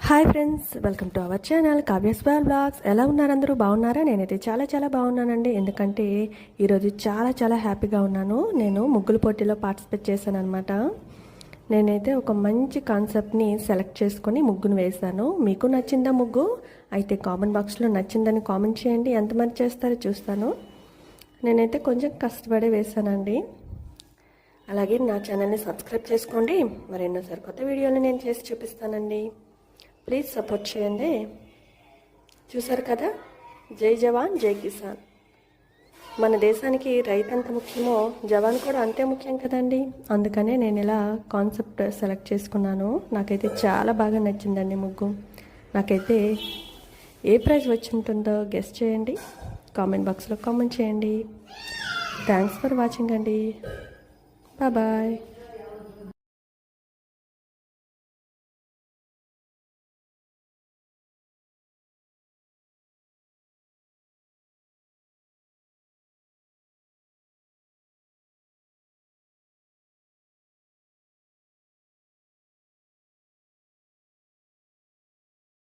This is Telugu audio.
Hi friends, welcome to our channel Kavya's blogs. ఎలా ఉన్నారు అందరూ? బాగున్నారా? నేనైతే చాలా బాగున్నానండి. ఎందుకంటే ఈరోజు చాలా హ్యాపీగా ఉన్నాను. నేను ముగ్గుల పోటీలో పార్టిసిపేట్ చేశాను అనమాట. నేనైతే ఒక మంచి కాన్సెప్ట్ని సెలెక్ట్ చేసుకొని ముగ్గును వేశాను. మీకు నచ్చిందా ముగ్గు? అయితే కామెంట్ బాక్స్లో నచ్చిందని కామెంట్ చేయండి. ఎంతమంది చేస్తారో చూస్తాను. నేనైతే కొంచెం కష్టపడి వేశానండి. అలాగే నా ఛానల్ని సబ్స్క్రైబ్ చేసుకోండి. మరెన్నో సరికొత్త వీడియోలు నేను చేసి చూపిస్తానండి. ప్లీజ్ సపోర్ట్ చేయండి. చూసారు కదా, జై జవాన్ జై కిసాన్. మన దేశానికి రైతు ఎంత ముఖ్యమో జవాన్ కూడా అంతే ముఖ్యం కదండి. అందుకనే నేను ఇలా కాన్సెప్ట్ సెలెక్ట్ చేసుకున్నాను. నాకైతే చాలా బాగా నచ్చిందండి ముగ్గు. నాకైతే ఏ ప్రైజ్ వచ్చి ఉంటుందో గెస్ చేయండి. కామెంట్ బాక్స్లో కామెంట్ చేయండి. థ్యాంక్స్ ఫర్ వాచింగ్ అండి. బాయ్.